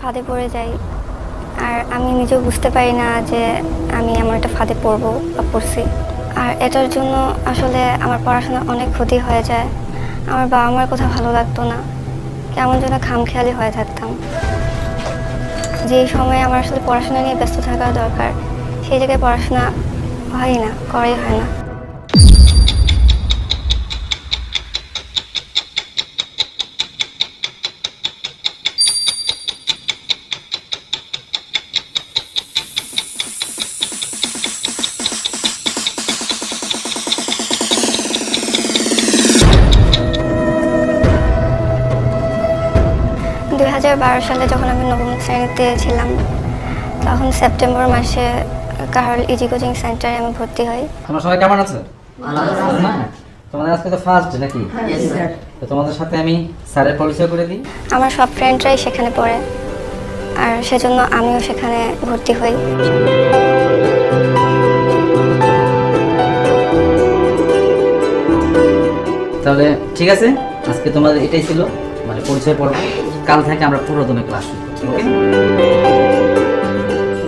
ফাঁদে পড়ে যাই, আর আমি নিজেও বুঝতে পারি না যে আমি এমন একটা ফাঁদে পড়বো বা পড়ছি। আর এটার জন্য আসলে আমার পড়াশোনা অনেক ক্ষতি হয়ে যায়। আমার বাবা মার কথা ভালো লাগতো না, কেমন যেন খামখেয়ালি হয়ে থাকতাম। যে সময়ে আমার আসলে পড়াশোনা নিয়ে ব্যস্ত থাকা দরকার, সেই জায়গায় পড়াশোনা হয় না, করাই হয় না। সালে যখন আমি নবম শ্রেণীতে ছিলাম, তখন সেপ্টেম্বর মাসে কাহারোল ইজি কোচিং সেন্টারে আমি ভর্তি হই। তোমরা সবাই কেমন আছো? তোমাদের আজকে তো ফার্স্ট নাকি? তো তোমাদের সাথে আমি স্যারের পরিচয় করে দিই। আমার সব ফ্রেন্ডরাই সেখানে পড়ে, আর সেজন্য আমিও সেখানে ভর্তি হই। তাহলে ঠিক আছে, আজকে তোমাদের এটাই ছিল মানে পরিচয় পর্ব। কাল থেকে আমরা পুরোদমে ক্লাস শুরু করছি, ওকে?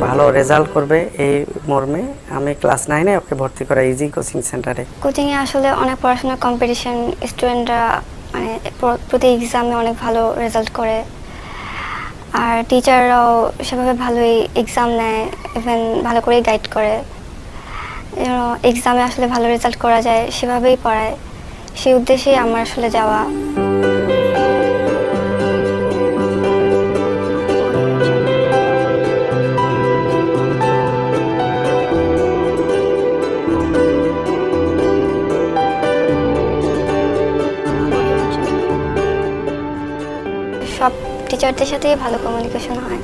ভালো রেজাল্ট করবে এই মর্মে আমি ক্লাস 9-এ ওকে ভর্তি করা ইজি কোচিং সেন্টারে। কোচিংয়ে আসলে অনেক পড়াশোনার কম্পিটিশন, স্টুডেন্টরা মানে প্রতি এক্সামে অনেক ভালো রেজাল্ট করে, আর টিচাররাও সেভাবে ভালোই এক্সাম নেয়, ইভেন ভালো করেই গাইড করে। এক্সামে আসলে ভালো রেজাল্ট করা যায় সেভাবেই পড়ায়, সেই উদ্দেশ্যেই আমার আসলে যাওয়া। সব টিচারদের সাথেই ভালো কমিউনিকেশন হয়,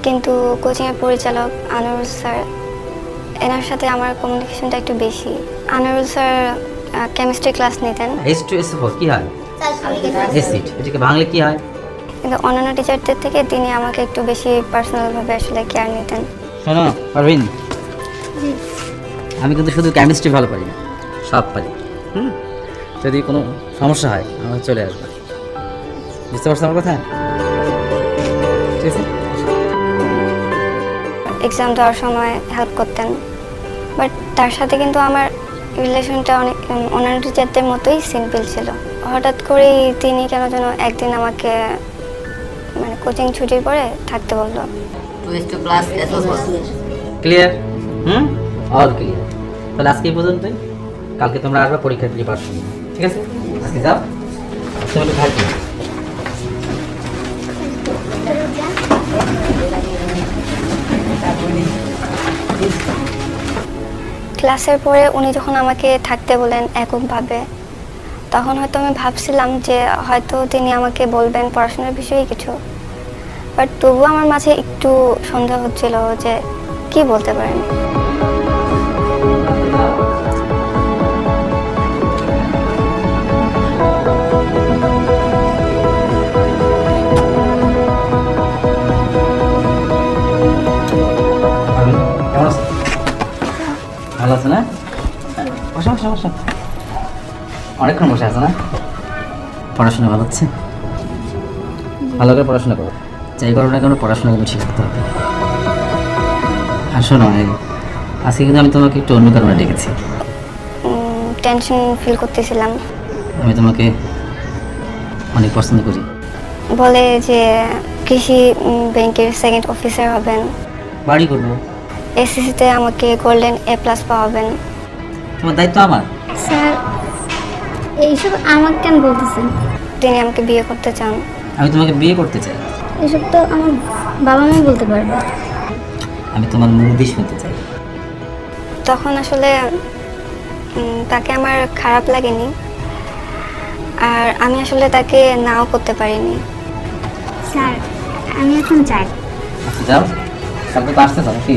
কিন্তু কোচিংয়ের পরিচালক আনোয়ারুল স্যার, এনার সাথে আমার কমিউনিকেশনটা একটু বেশি। আনোয়ারুল স্যার কেমিস্ট্রি ক্লাস নিতেন। H2SO4 কি হয়? অ্যাসিড। এটাকে বাংলা কি হয়? কিন্তু অন্যান্য টিচারদের থেকে তিনি আমাকে একটু বেশি পার্সোনালভাবে আসলে কেয়ার নিতেন। শোনো পারভিন, আমি কিন্তু শুধু কেমিস্ট্রি ভালো পারি না, সব পারি। যদি কোনো সমস্যা হয় আমার চলে আসবে, বুঝতে পারছো আমার কথা? ঠিক আছে। এক্সাম দেওয়ার সময় হেল্প করতেন, বাট তার সাথে কিন্তু আমার রিলেশনটা অনেক অন্যান্য টিচারদের মতোই সিম্পল ছিল। হঠাৎ করেই তিনি কেন যেন একদিন আমাকে মানে কোচিং ছুটির পরে থাকতে বললো। ক্লিয়ার? All clear. তাহলে আজকে এই পর্যন্তই, কালকে তোমরা আসবে পরীক্ষার প্রিপারেশন নিয়ে, ঠিক আছে? আজকে যাও, তুমি একটু থাকবে। ক্লাসের পরে উনি যখন আমাকে থাকতে বলেন এককভাবে, তখন হয়তো আমি ভাবছিলাম যে হয়তো তিনি আমাকে বলবেন পড়াশোনার বিষয়ে কিছু, বাট তবুও আমার মাঝে একটু সন্দেহ হচ্ছিল যে কি বলতে পারেন। কেমন আছো? ভালো আছে না? বসো বসো বসো। অনেকক্ষণ বসে আছে না? পড়াশোনা ভালো হচ্ছে? ভালো করে পড়াশোনা করো, যাই করো না কেন পড়াশোনা কিন্তু ঠিক করতে হবে। আর শোনো, আজকে কিন্তু আমি তোমাকে একটু অন্য কারণে ডেকেছি। টেনশন ফিল করতেছিলাম। আমি তোমাকে অনেক পছন্দ করি। বলে যে কৃষি ব্যাংকের সেকেন্ড অফিসার হবেন, বাড়ি করবো, এসএসসিতে আমাকে গোল্ডেন A+ পাওয়াবেন। তোমার দায়িত্ব আমার। স্যার, এইসব আমাকে কেন বলতেছেন? তিনি আমাকে বিয়ে করতে চান। আমি তোমাকে বিয়ে করতে চাই। এসব তো আমার বাবা মা বলতে পারবে। আমি তোমার মুখ দিয়ে শুনতে চাই। তখন আসলে তাকে আমার খারাপ লাগেনি, আর আমি আসলে তাকে নাও করতে পারিনি। স্যার, আমি এখন যাই। আচ্ছা যাও, কালকে তো আসতে চাও কি?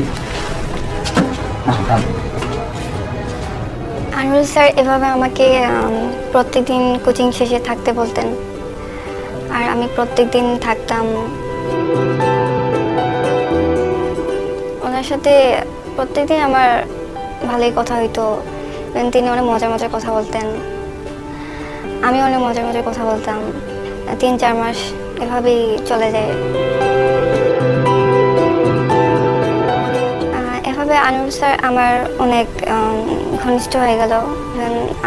আসো যাও। আনোয়ারুল স্যার এভাবে আমাকে প্রত্যেকদিন কোচিং শেষে থাকতে বলতেন, আর আমি প্রত্যেকদিন থাকতাম। ওনার সাথে প্রত্যেকদিন আমার ভালোই কথা হইতো, তিনি অনেক মজার মজার কথা বলতেন, আমি অনেক মজার মজার কথা বলতাম। 3-4 মাস এভাবেই চলে যায়। এভাবে আনোয়ার স্যার আমার অনেক ঘনিষ্ঠ হয়ে গেল।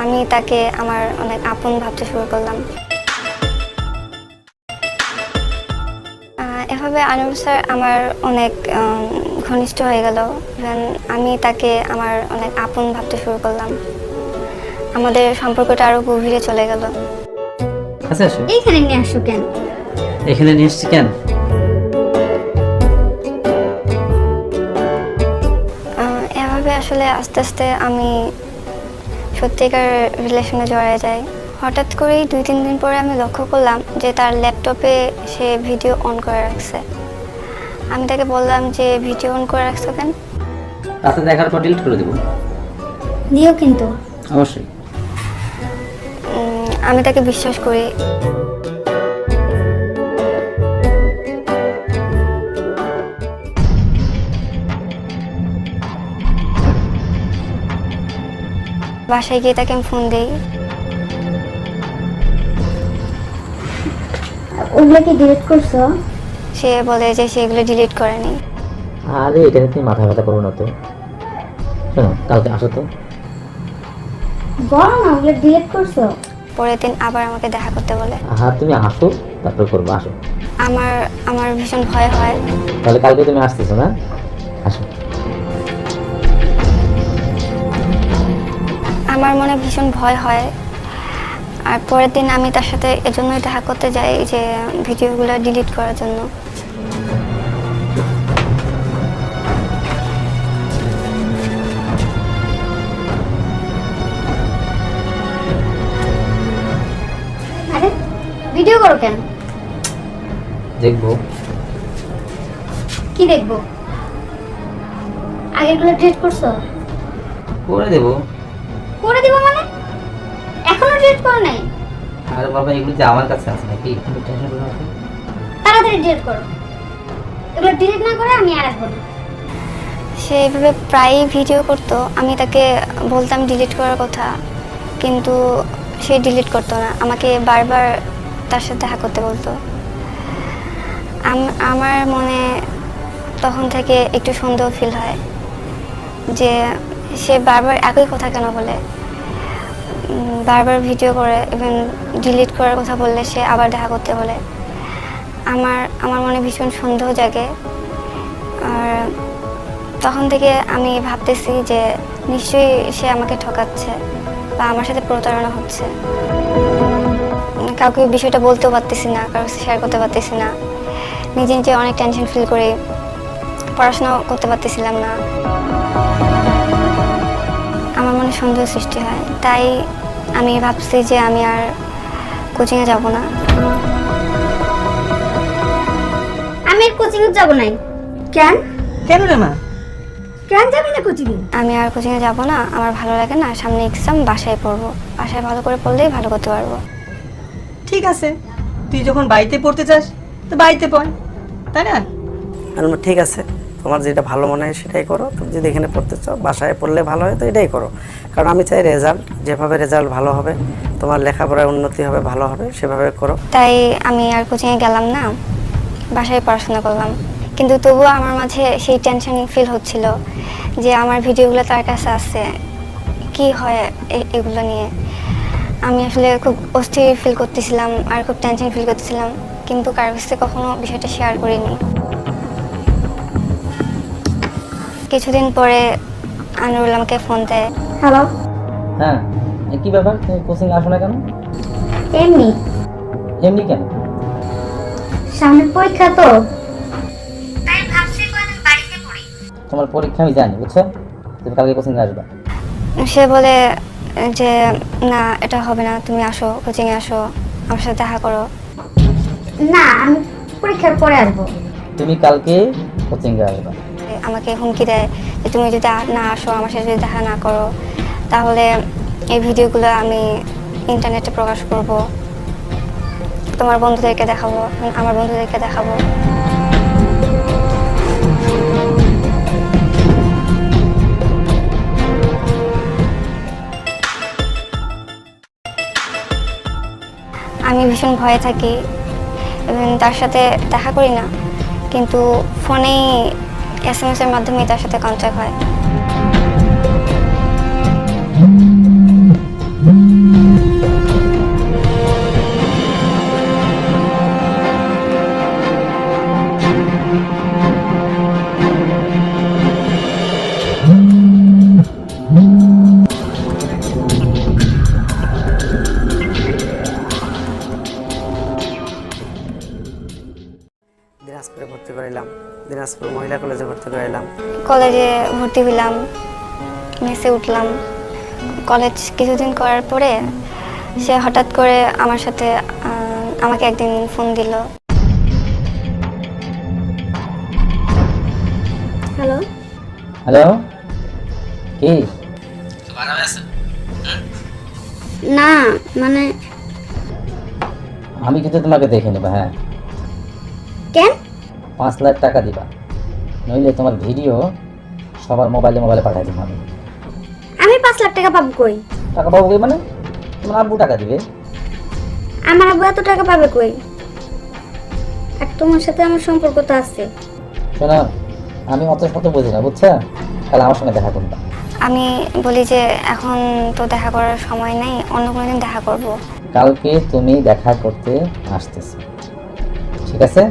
আমি তাকে আমার অনেক আপন ভাবতে শুরু করলাম। এভাবে আনোয়ার স্যার আমার অনেক ঘনিষ্ঠ হয়ে গেল। আমি তাকে আমার অনেক আপন ভাবতে শুরু করলাম। আমাদের সম্পর্কটা আরো গভীরে চলে গেল। আচ্ছা আসো, এইখানে নিয়ে আসো কেন? এখানে নিয়ে এসছি কেন? এভাবে আসলে আস্তে আস্তে আমি সত্যিকার রিলেশনে জড়িয়ে যাই। হঠাৎ করেই 2-3 দিন পরে আমি লক্ষ্য করলাম যে তার ল্যাপটপে সে ভিডিও অন করে রাখছে। আমি তাকে বললাম যে ভিডিও অন করে রাখছো কেন? রাতে দেখার পর ডিলিট করে দেবো। দিও কিন্তু। অবশ্যই। আমি তাকে বিশ্বাস করি। বাসায় গিয়ে তাকে আমি ফোন দিই। ওগুলো কি ডিলিট করছো? সে বলে যে সে এগুলো ডিলিট করেনি। আরে এটা নিয়ে তুমি মাথা ব্যথা করো না তো। শোনো, কালকে আসো তো। বলো না ওগুলো ডিলিট করছো। পরের দিন আবার আমাকে দেখা করতে বলে। হ্যাঁ তুমি আসো, তারপর করবো। আসো। আমার আমার ভীষণ ভয় হয়। তাহলে কালকে তুমি আসতেছো না? আসো। আমার মনে ভীষণ ভয় হয়। আর পরের দিন আমি তার সাথে এজন্যই দেখা করতে যাই যে ভিডিওগুলো ডিলিট করার জন্য। আরে ভিডিও করো কেন? দেখবো। কি দেখবো? আগেরগুলো ডিলিট করছো? করে দেবো। করে দিব মানে? এখনো ডিলিট করো নাই? আরে বাবা, এগুলো যে আমার কাছে আছে নাকি? তুমি টেনশন করো না তো। তাড়াতাড়ি ডিলিট করো। এগুলো ডিলিট না করে আমি আর আসবো না। সে এভাবে প্রায়ই ভিডিও করতো। আমি তাকে বলতাম ডিলিট করার কথা, কিন্তু সে ডিলিট করতো না। আমাকে বারবার তার সাথে দেখা করতে বলতো। আমার মনে তখন থেকে একটু সন্দেহ ফিল হয় যে সে বারবার একই কথা কেন বলে, বারবার ভিডিও করে, ইভেন ডিলিট করার কথা বললে সে আবার দেখা করতে বলে। আমার মনে ভীষণ সন্দেহ জাগে। আর তখন থেকে আমি ভাবতেছি যে নিশ্চয়ই সে আমাকে ঠকাচ্ছে বা আমার সাথে প্রতারণা হচ্ছে। কাউকে বিষয়টা বলতেও পারতেছি না, কারোর সাথে শেয়ার করতে পারতেছি না। নিজে নিজে অনেক টেনশন ফিল করি, পড়াশোনাও করতে পারতেছিলাম না। আমার মনে সন্দেহ সৃষ্টি হয়। তাই আমি ভাবছি যে আমি আর কোচিংয়ে যাব না। আমি আর কোচিং এ যাব নাই। কেন? কেন রে মা? কেন যাবি না কোচিং এ? আমি আর কোচিংয়ে যাব না, আমার ভালো লাগে না। সামনে এক্সাম, বাসায় পড়বো। বাসায় ভালো করে পড়লেই ভালো করতে পারবো। ঠিক আছে, তুই যখন বাড়িতে পড়তে চাস তো বাড়িতে পড়, তাই না? আমি বললাম, ঠিক আছে, তোমার যেটা ভালো মনে হয় সেটাই করো। তুমি যদি এখানে পড়তে চাও, বাসায় পড়লে ভালো হয় তো এটাই করো। কারণ আমি চাই রেজাল্ট, যেভাবে রেজাল্ট ভালো হবে, তোমার লেখাপড়ায় উন্নতি হবে, ভালো হবে, সেভাবে করো। তাই আমি আর কোচিংয়ে গেলাম না, বাসায় পড়াশোনা করলাম। কিন্তু তবুও আমার মাঝে সেই টেনশন ফিল হচ্ছিল যে আমার ভিডিওগুলো তার কাছে আছে, কি হয় এগুলো নিয়ে। আমি আসলে খুব অস্থির ফিল করতেছিলাম আর খুব টেনশন ফিল করতেছিলাম, কিন্তু কারোর কাছে কখনো বিষয়টা শেয়ার করিনি। কিছুদিন পরে আনোয়ার আমাকে ফোন দেয়। হ্যালো। হ্যাঁ, কি ব্যাপার? তুমি কোচিং আসো না কেন? এমনি এমনি কেন? সামনে পরীক্ষা তো, তাই ভাবছি কয়েকদিন বাড়িতে পড়ি। তোমার পরীক্ষা আমি জানি, বুঝছো? তুমি কালকে কোচিং আসবে। সে বলে যে না, এটা হবে না, তুমি আসো, কোচিংয়ে আসো, আমার সাথে দেখা করো। না, আমি পরীক্ষার পরে আসবো। তুমি কালকে কোচিং আসবে। আমাকে হুমকি দেয় যে তুমি যদি না আসো, আমার সাথে যদি দেখা না করো, তাহলে এই ভিডিওগুলো আমি ইন্টারনেটে প্রকাশ করব, তোমার বন্ধুদেরকে দেখাবো, আমার বন্ধুদেরকে দেখাবো। আমি ভীষণ ভয়ে থাকি এবং তার সাথে দেখা করি না, কিন্তু ফোনেই SMS এর মাধ্যমেই তার সাথে কন্ট্যাক্ট হয়। দিনাজপুরে ভর্তি করাইলাম, দিনাজপুর মহিলা কলেজে ভর্তি করাইলাম। কলেজে ভর্তি হইলাম, মেসে উঠলাম। কলেজ কিছুদিন করার পরে সে হঠাৎ করে আমার সাথে আমাকে একদিন ফোন দিল। হ্যালো, হ্যালো, কি না মানে আমি কিন্তু তোমাকে দেখে নেবো। হ্যাঁ, কেন? 5 লাখ টাকা দিবা, নইলে তোমার ভিডিও সবার মোবাইলে পাঠাই দেবো আমি। আমি 5 লাখ টাকা পাবো কই? টাকা পাবো কি মানে? তোমার আব্বু টাকা দিবে। আমার আব্বু এত টাকা পাবে কই? আর তোমার সাথে আমার সম্পর্ক তো আছে। শোনো, আমি অত শত বুঝি না, বুঝছো? তাহলে আমার সঙ্গে দেখা করবা। আমি বলি যে এখন তো দেখা করার সময় নেই, অন্য কোনো দিন দেখা করব। কালকে তুমি দেখা করতে আসতেছো, ঠিক আছে?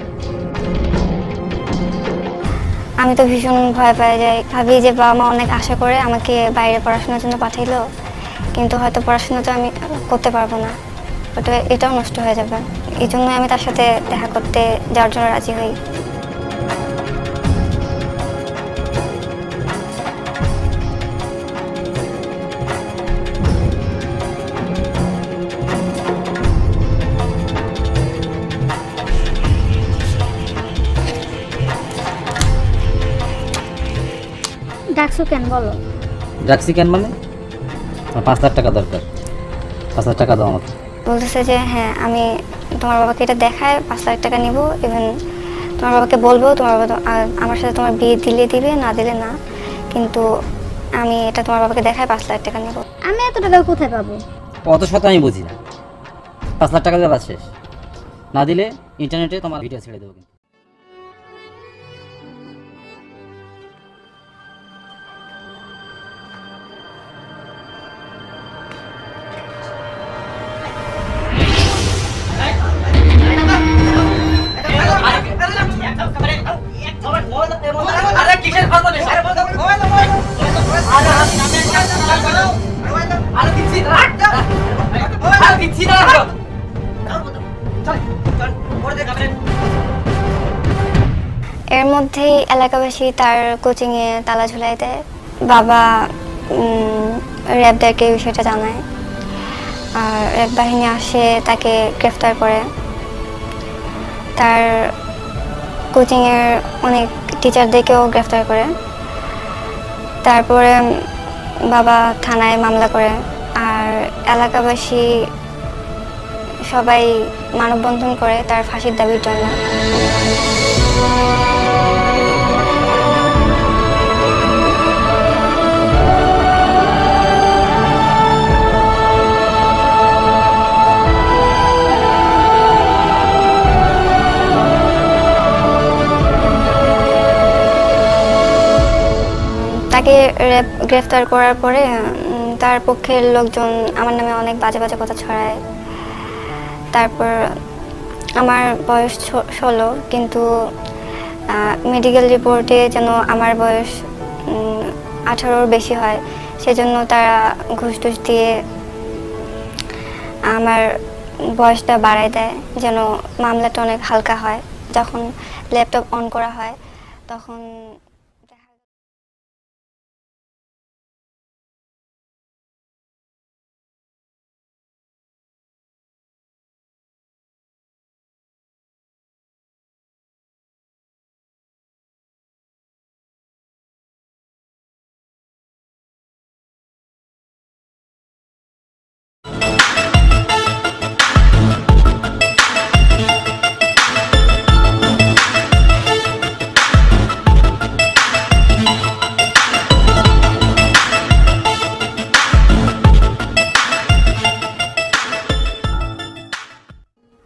আমি তো ভীষণ ভয় পেয়ে যাই, ভাবি যে বাবা মা অনেক আশা করে আমাকে বাইরে পড়াশোনার জন্য পাঠাইলো, কিন্তু হয়তো পড়াশোনা তো আমি করতে পারবো না, ওটা এটাও নষ্ট হয়ে যাবে। এই জন্য আমি তার সাথে দেখা করতে যাওয়ার জন্য রাজি হই। ডাকছো কেন বলো? রাখছি কেন মানে? আমার 5 লাখ টাকা দরকার, 5 লাখ টাকা দাও আমাকে। বলতেছে যে হ্যাঁ, আমি তোমার বাবাকে এটা দেখায় 5 লাখ টাকা নিব, ইভেন তোমার বাবাকে বলবো তোমার বাবা আমার সাথে তোমার বিয়ে দিলে দিবে, না দিলে না, কিন্তু আমি এটা তোমার বাবাকে দেখায় 5 লাখ টাকা নিব। আমি এত টাকা কোথায় পাবো? অত শত আমি বুঝি না। 5 লাখ টাকা দেওয়া শেষ, না দিলে ইন্টারনেটে তোমার ভিডিও ছেড়ে দেবো কিন্তু। এর মধ্যেই এলাকাবাসী তার কোচিংয়ে তালা ঝুলাই দেয়। বাবা র্যাবদেরকে এই বিষয়টা জানায়, আর র্যাব বাহিনী আসে তাকে গ্রেফতার করে। তার কোচিংয়ের অনেক টিচারদেরকেও গ্রেফতার করে। তারপরে বাবা থানায় মামলা করে, আর এলাকাবাসী সবাই মানববন্ধন করে তার ফাঁসির দাবির জন্য। তাকে গ্রেফতার করার পরে তার পক্ষের লোকজন আমার নামে অনেক বাজে বাজে কথা ছড়ায়। তারপর আমার বয়স 16, কিন্তু মেডিকেল রিপোর্টে যেন আমার বয়স 18-র বেশি হয়, সেজন্য তারা ঘুষ টুস দিয়ে আমার বয়সটা বাড়ায় দেয়, যেন মামলাটা অনেক হালকা হয়। যখন ল্যাপটপ অন করা হয় তখন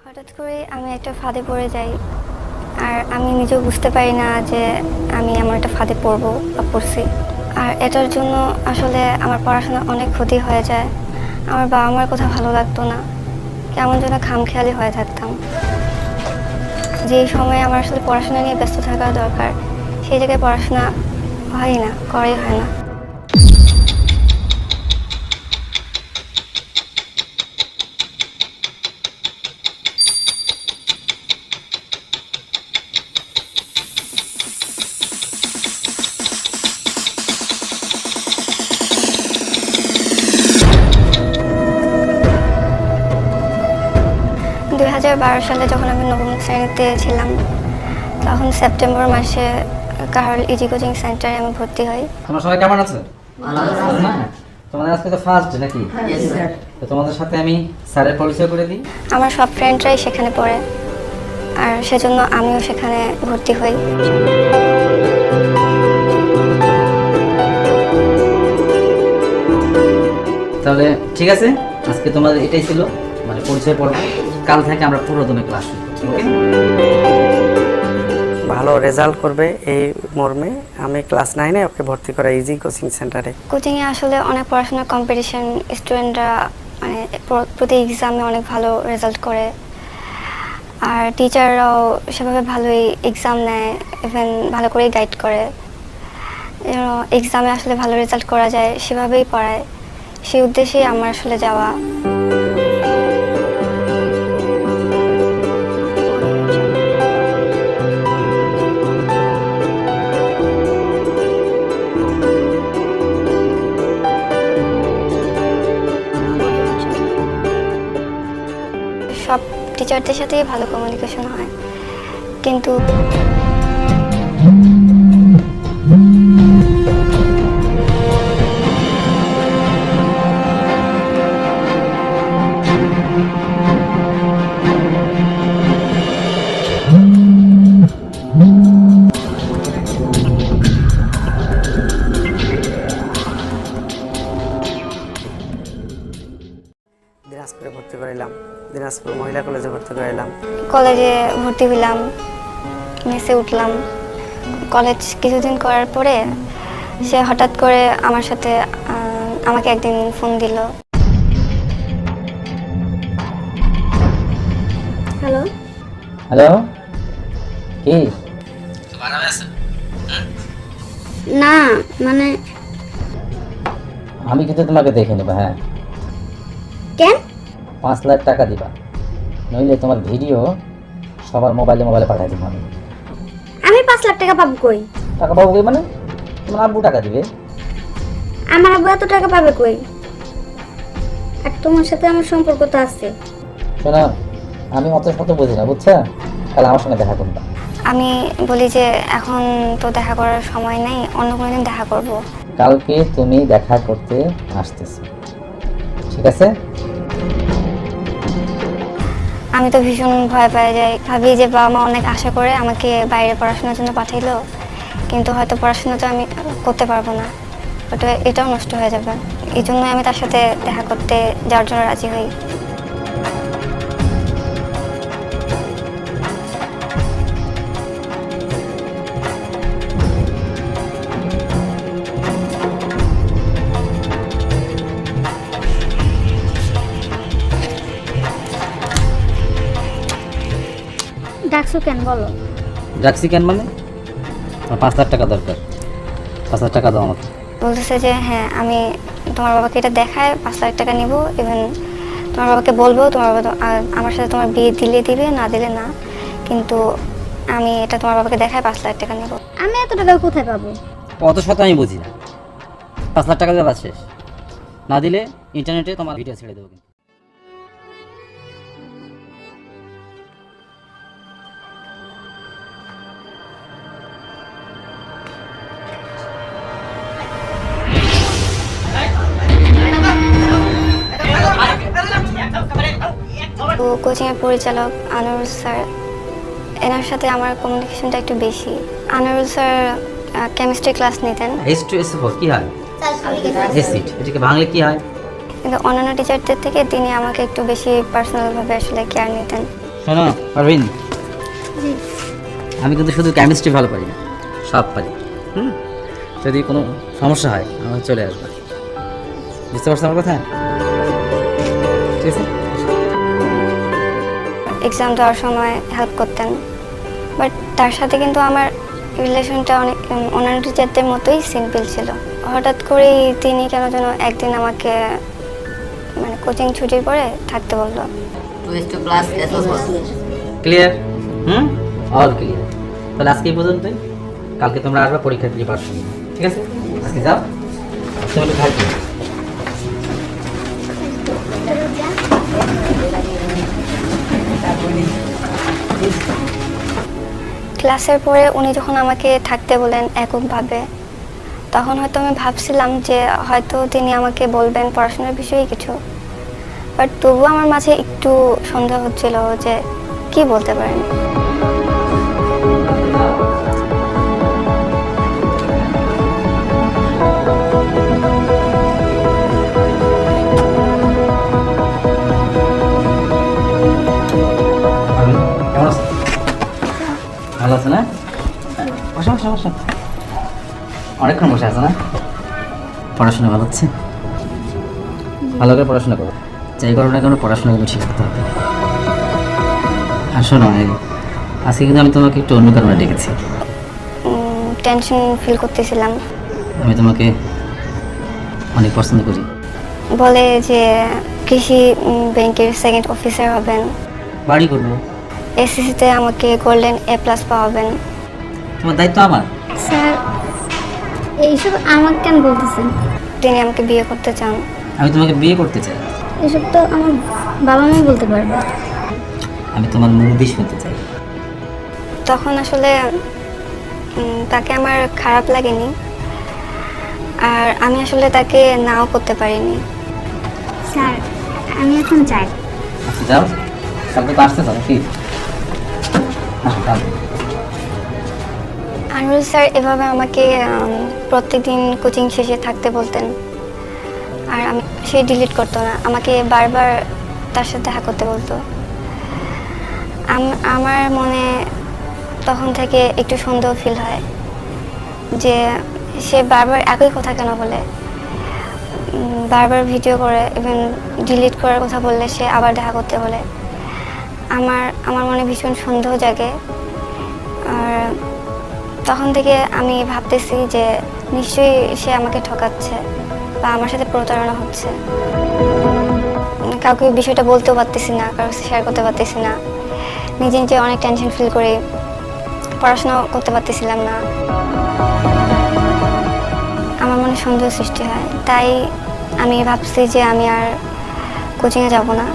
হঠাৎ করে আমি একটা ফাঁদে পড়ে যাই। আর আমি নিজেও বুঝতে পারি না যে আমি এমন একটা ফাঁদে পড়বো বা পড়ছি। আর এটার জন্য আসলে আমার পড়াশোনা অনেক ক্ষতি হয়ে যায়। আমার বাবা মার কথা ভালো লাগতো না, কেমন যেন খামখেয়ালি হয়ে থাকতাম। যে সময়ে আমার আসলে পড়াশোনা নিয়ে ব্যস্ত থাকা দরকার, সেই জায়গায় পড়াশোনা হয় না, করাই হয় না। সালে যখন আমি নবম শ্রেণীতে ছিলাম, তখন সেপ্টেম্বর মাসে কাহারল ইজি কোচিং সেন্টারে আমি ভর্তি হই। তোমরা সবাই কেমন আছো? ভালো না? তোমাদের আজকে তো ফার্স্ট ডে নাকি? তো তোমাদের সাথে আমি স্যারের পরিচয় করে দিই। আমার সব ফ্রেন্ডরাই সেখানে পড়ে, আর সেজন্য আমিও সেখানে ভর্তি হই। তাহলে ঠিক আছে, আজকে তোমাদের এটাই ছিল মানে পরিচয় পর্ব। কাল থেকে আমরা পুরোদমে ক্লাস শুরু, ওকে? ভালো রেজাল্ট করবে এই মর্মে আমি ক্লাস 9-এ ওকে ভর্তি করা ইজি কোচিং সেন্টারে। কোচিংয়ে আসলে অনেক পড়াশোনার কম্পিটিশন, স্টুডেন্টরা মানে প্রতি এক্সামে অনেক ভালো রেজাল্ট করে, আর টিচাররাও সেভাবে ভালোই এক্সাম নেয়, ইভেন ভালো করেই গাইড করে। এক্সামে আসলে ভালো রেজাল্ট করা যায় সেভাবেই পড়ায়, সেই উদ্দেশ্যেই আমার আসলে যাওয়া। সব টিচারদের সাথেই ভালো কমিউনিকেশন হয়, কিন্তু দিনাজপুরে ভর্তি করাইলাম, দিনাজপুর মহিলা কলেজে ভর্তি করাইলাম। কলেজে ভর্তি হইলাম, মেসে উঠলাম। কলেজ কিছুদিন করার পরে সে হঠাৎ করে আমার সাথে আমাকে একদিন ফোন দিল। হ্যালো, হ্যালো, কি না মানে আমি কিন্তু তোমাকে দেখে নেবো। হ্যাঁ, কেন? 5 লাখ টাকা দিবা, নইলে তোমার ভিডিও সবার মোবাইলে পাঠাই দিব। আমি 5 লাখ টাকা পাবো কই? টাকা পাবো কই মানে? তোমার আব্বু টাকা দিবে। আমার আব্বু এত টাকা পাবে কই? আর তোমার সাথে আমার সম্পর্ক তো আছে। শোনো, আমি অত শত বুঝি না, বুঝছা? তাহলে আমার সঙ্গে দেখা করবা। আমি বলি যে এখন তো দেখা করার সময় নেই, অন্য কোনো দিন দেখা করব। কালকে তুমি দেখা করতে আসতেছো, ঠিক আছে? আমি তো ভীষণ ভয় পেয়ে যাই, ভাবি যে বাবা মা অনেক আশা করে আমাকে বাইরে পড়াশোনার জন্য পাঠাইলো, কিন্তু হয়তো পড়াশোনা তো আমি করতে পারবো না, ওটা এটাও নষ্ট হয়ে যাবে। এই জন্যই আমি তার সাথে দেখা করতে যাওয়ার জন্য রাজি হই। ডাকছো কেন বলো? ডাকছি কেন মানে? আমার 5 লাখ টাকা দরকার, 5 লাখ টাকা দাও আমাকে। বলতেছে যে হ্যাঁ, আমি তোমার বাবাকে এটা দেখায় 5 লাখ টাকা নিব, ইভেন তোমার বাবাকে বলবো তোমার বাবা আমার সাথে তোমার বিয়ে দিলে দিবে, না দিলে না, কিন্তু আমি এটা তোমার বাবাকে দেখায় 5 লাখ টাকা নেব। আমি এত টাকা কোথায় পাবো? অত শত আমি বুঝি না। 5 লাখ টাকা দেওয়া শেষ, না দিলে ইন্টারনেটে তোমার ভিডিও ছেড়ে দেবো। কিন্তু তো কোচিংয়ের পরিচালক আনোয়ারুল স্যার, এনার সাথে আমার কমিউনিকেশনটা একটু বেশি। আনোয়ারুল স্যার কেমিস্ট্রি ক্লাস নিতেন, H2SO4 কি হয়? অ্যাসিড। এটাকে বাংলা কি হয়? কিন্তু অন্যান্য টিচারদের থেকে তিনি আমাকে একটু বেশি পার্সোনালভাবে আসলে কেয়ার নিতেন। শোনো পারভিন, আমি কিন্তু শুধু কেমিস্ট্রি ভালো পারি না, সব পারি। যদি কোনো সমস্যা হয় আমার চলে আসবে, বুঝতে পারছো আমার কথা? ঠিক আছে। এক্সাম দেওয়ার সময় হেল্প করতেন, বাট তার সাথে কিন্তু আমার রিলেশনটা অনেক অন্যান্য টিচারদের মতোই সিম্পল ছিল। হঠাৎ করেই তিনি কেন যেন একদিন আমাকে মানে কোচিং ছুটির পরে থাকতে বললো। ক্লিয়ার? All clear. তাহলে আজকে এই পর্যন্তই, কালকে তোমরা আসবে পরীক্ষার প্রিপারেশন, ঠিক আছে? আজকে যাও, তুমি একটু থাকবে। ক্লাসের পরে উনি যখন আমাকে থাকতে বলেন এককভাবে, তখন হয়তো আমি ভাবছিলাম যে হয়তো তিনি আমাকে বলবেন পড়াশোনার বিষয়ে কিছু, বাট তবুও আমার মাঝে একটু সন্দেহ হচ্ছিল যে কি বলতে পারেন। কেমন আছো? ভালো আছে না? বসো বসো বসো। অনেকক্ষণ বসে আছে না? পড়াশোনা ভালো হচ্ছে? ভালো করে পড়াশোনা করো, যাই করো না কেন পড়াশোনা কিন্তু ঠিক করতে হবে। আর শোনো, আজকে কিন্তু আমি তোমাকে একটু অন্য কারণে ডেকেছি। টেনশন ফিল করতেছিলাম। আমি তোমাকে অনেক পছন্দ করি। বলে যে কৃষি ব্যাংকের সেকেন্ড অফিসার হবেন, বাড়ি করবো, এসএসসিতে আমাকে গোল্ডেন A+ পাওয়াবেন। তোমার দায়িত্ব আমার। স্যার এইসব আমাকে কেন বলতেছেন? তিনি আমাকে বিয়ে করতে চান। আমি তোমাকে বিয়ে করতে চাই। এসব তো আমার বাবা মা বলতে পারবে। আমি তোমার মুখ দিয়ে শুনতে চাই। তখন আসলে তাকে আমার খারাপ লাগেনি, আর আমি আসলে তাকে নাও করতে পারিনি। স্যার আমি এখন চাই। আচ্ছা যাও, কালকে তো আসতে চাও কি? আনুল স্যার এভাবে আমাকে প্রত্যেকদিন কোচিং শেষে থাকতে বলতেন, আর আমি সে ডিলিট করতো না, আমাকে বারবার তার সাথে দেখা করতে বলতো। আমার মনে তখন থেকে একটু সন্দেহ ফিল হয় যে সে বারবার একই কথা কেন বলে, বারবার ভিডিও করে, ইভেন ডিলিট করার কথা বললে সে আবার দেখা করতে বলে। আমার মনে ভীষণ সন্দেহ জাগে। আর তখন থেকে আমি ভাবতেছি যে নিশ্চয়ই সে আমাকে ঠকাচ্ছে বা আমার সাথে প্রতারণা হচ্ছে। কাউকে বিষয়টা বলতেও পারতেছি না, কারোর সাথে শেয়ার করতে পারতেছি না। নিজে নিজে অনেক টেনশন ফিল করি, পড়াশোনা করতে পারতেছিলাম না। আমার মনে সন্দেহ সৃষ্টি হয়, তাই আমি ভাবছি যে আমি আর কোচিংয়ে যাব না।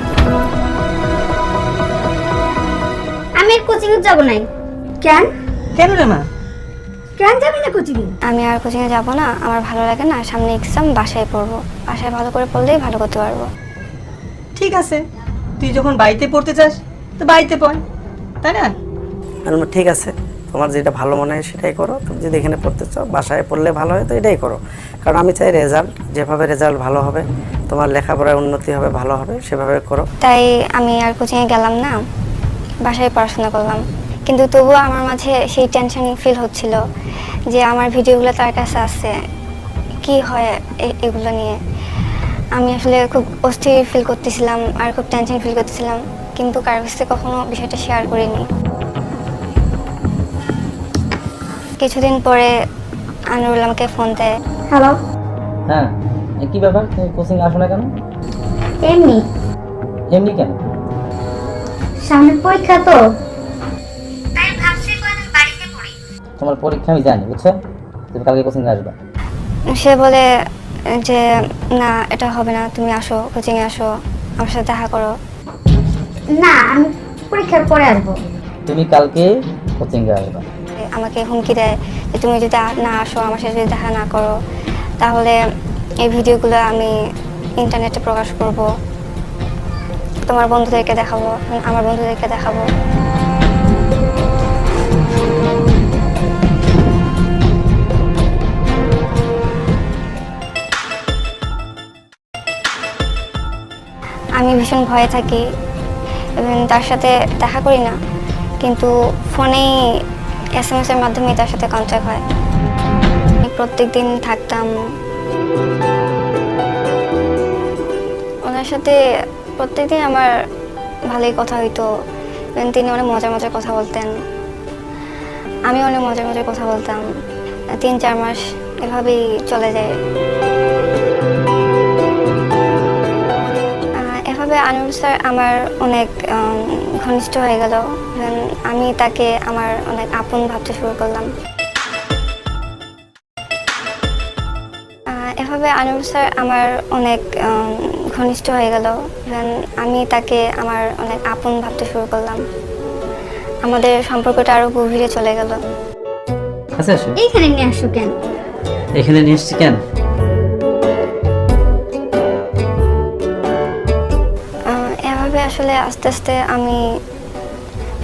আমি আর কোচিং এ যাব না। কেন? কেন রে মা? কেন যাবি না কোচিং এ? আমি আর কোচিংয়ে যাব না, আমার ভালো লাগে না। সামনে এক্সাম, বাসায় পড়বো, বাসায় ভালো করে পড়লেই ভালো করতে পারবো। ঠিক আছে, তুই যখন বাড়িতে পড়তে চাস তো বাড়িতে পড়, তাই না? আমি বললাম, ঠিক আছে, তোমার যেটা ভালো মনে হয় সেটাই করো। তুমি যদি এখানে পড়তে চাও, বাসায় পড়লে ভালো হয় তো এটাই করো। কারণ আমি চাই রেজাল্ট, যেভাবে রেজাল্ট ভালো হবে, তোমার লেখাপড়ায় উন্নতি হবে, ভালো হবে, সেভাবে করো। তাই আমি আর কোচিংয়ে গেলাম না, বাসায় পড়াশোনা করলাম। কিন্তু তবুও আমার মাঝে সেই টেনশন ফিল হচ্ছিল যে আমার ভিডিওগুলো তার কাছে আছে, কি হয় এগুলো নিয়ে। আমি আসলে খুব অস্থির ফিল করতেছিলাম আর খুব টেনশন ফিল করতেছিলাম, কিন্তু কারোর কাছে কখনো বিষয়টা শেয়ার করিনি। কিছুদিন পরে আনুরুল আমাকে ফোন দেয়। হ্যালো। হ্যাঁ, কি ব্যাপার, তুমি কোচিং আসো না কেন? এমনি এমনি কেন? সামনে পরীক্ষা তো। তোমার পরীক্ষা আমি জানি, বুঝছো? তুমি কালকে কোচিং আসবে। সে বলে যে না, এটা হবে না, তুমি আসো, কোচিংয়ে আসো, আমার সাথে দেখা করো। না, আমি পরীক্ষার পরে আসবো। তুমি কালকে কোচিং আসবে। আমাকে হুমকি দেয় যে তুমি যদি না আসো, আমার সাথে যদি দেখা না করো, তাহলে এই ভিডিওগুলো আমি ইন্টারনেটে প্রকাশ করব, তোমার বন্ধুদেরকে দেখাবো, আমার বন্ধুদেরকে দেখাবো। আমি ভীষণ ভয়ে থাকি এবং তার সাথে দেখা করি না, কিন্তু ফোনেই SMS এর মাধ্যমে তার সাথে কন্ট্যাক্ট হয়। আমি প্রত্যেকদিন থাকতাম ওনার সাথে, প্রত্যেকদিন আমার ভালোই কথা হইতো। তিনি অনেক মজার মজার কথা বলতেন, আমি অনেক মজার মজার কথা বলতাম। 3-4 মাস এভাবেই চলে যায়। এভাবে আনোয়ার স্যার আমার অনেক ঘনিষ্ঠ হয়ে গেল। আমি তাকে আমার অনেক আপন ভাবতে শুরু করলাম। এভাবে আনোয়ার স্যার আমার অনেক ঘনিষ্ঠ হয়ে গেল। আমি তাকে আমার অনেক আপন ভাবতে শুরু করলাম। আমাদের সম্পর্কটা আরো গভীরে চলে গেল। কাছে আসো। এইখানে নিয়ে আসো কেন? এখানে নিয়ে এসছি কেন? এভাবে আসলে আস্তে আস্তে আমি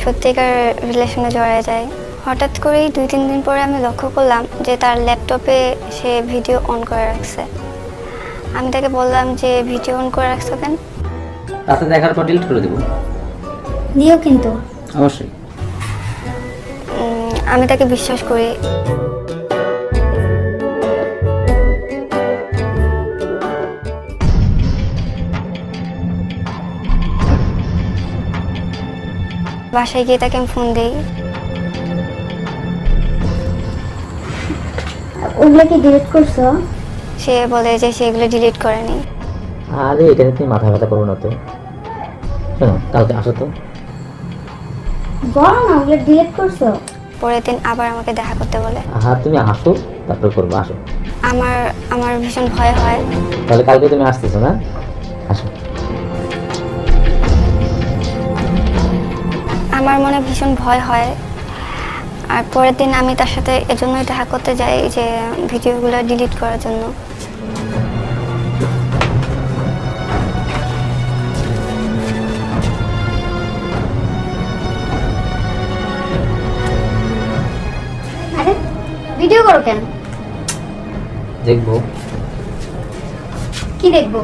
সত্যিকার রিলেশনে জড়ায় যাই। হঠাৎ করেই 2-3 দিন পরে আমি লক্ষ্য করলাম যে তার ল্যাপটপে সে ভিডিও অন করে রাখছে। আমি তাকে বললাম যে ভিডিও অন করে রাখছো কেন? রাতে দেখার পর ডিলিট করে দেবো। দিও কিন্তু। অবশ্যই। আমি তাকে বিশ্বাস করি। বাসায় গিয়ে তাকে আমি ফোন দিই। ওগুলো কি ডিলিট করছো? সে বলে যে সে এগুলো ডিলিট করেনি। আরে এটা নিয়ে তুমি মাথা ব্যথা করো না তো। শোনো, কালকে আসো তো। বলো না ওগুলো ডিলিট করছো। পরের দিন আবার আমাকে দেখা করতে বলে। তুমি আসো, তারপরে করবো। আসো। আমার ভীষণ ভয় হয়। তাহলে কালকে তুমি আসতেছো না? আসো। আমার মনে ভীষণ ভয় হয়। আর পরের দিন আমি তার সাথে এজন্যই দেখা করতে যাই যে ভিডিওগুলো ডিলিট করার জন্য। আরে ভিডিও করো কেন? দেখবো। কি দেখবো?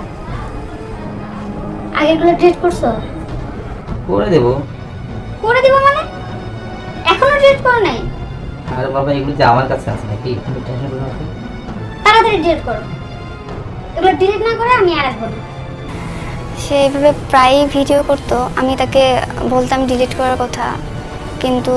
আগেরগুলো ডিলিট করছো? করে দেবো। করে দিব মানে? এখনো ডিলিট করো নাই? আরে বাবা, এগুলো যে আমার কাছে আছে নাকি? তুমি টেনশন করো না তো। তাড়াতাড়ি ডিলিট করো। এগুলো ডিলিট না করে আমি আর আসবো না। সে এইভাবে প্রায়ই ভিডিও করতো। আমি তাকে বলতাম ডিলিট করার কথা, কিন্তু